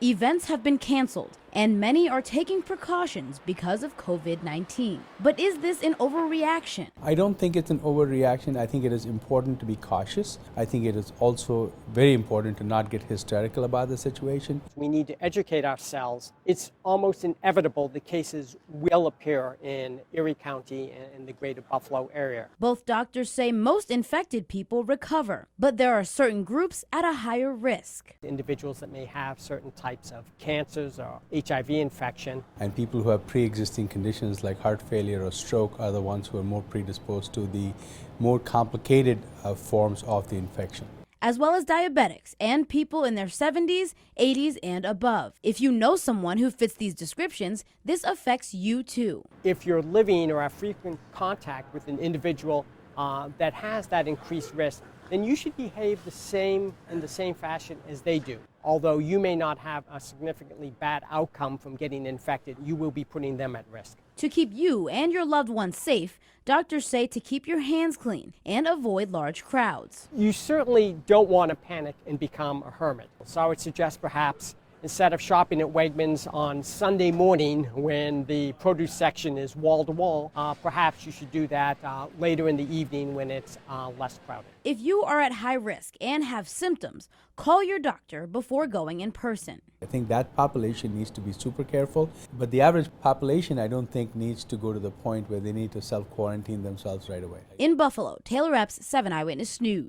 Events have been canceled, and many are taking precautions because of COVID-19. But is this an overreaction? I don't think it's an overreaction. I think it is important to be cautious. I think it is also very important to not get hysterical about the situation. We need to educate ourselves. It's almost inevitable the cases will appear in Erie County and the greater Buffalo area. Both doctors say most infected people recover, but there are certain groups at a higher risk. Individuals that may have certain types of cancers or HIV infection. And people who have pre-existing conditions like heart failure or stroke are the ones who are more predisposed to the more complicated forms of the infection, As well as diabetics and people in their 70s, 80s, and above. If you know someone who fits these descriptions, this affects you too. If you're living or have frequent contact with an individual that has that increased risk, then you should behave in the same fashion as they do. Although you may not have a significantly bad outcome from getting infected, you will be putting them at risk. To keep you and your loved ones safe, doctors say to keep your hands clean and avoid large crowds. You certainly don't want to panic and become a hermit. So I would suggest perhaps instead of shopping at Wegmans on Sunday morning when the produce section is wall to wall, perhaps you should do that later in the evening when it's less crowded. If you are at high risk and have symptoms, call your doctor before going in person. I think that population needs to be super careful, but the average population I don't think needs to go to the point where they need to self-quarantine themselves right away. In Buffalo, Taylor Epps, 7 Eyewitness News.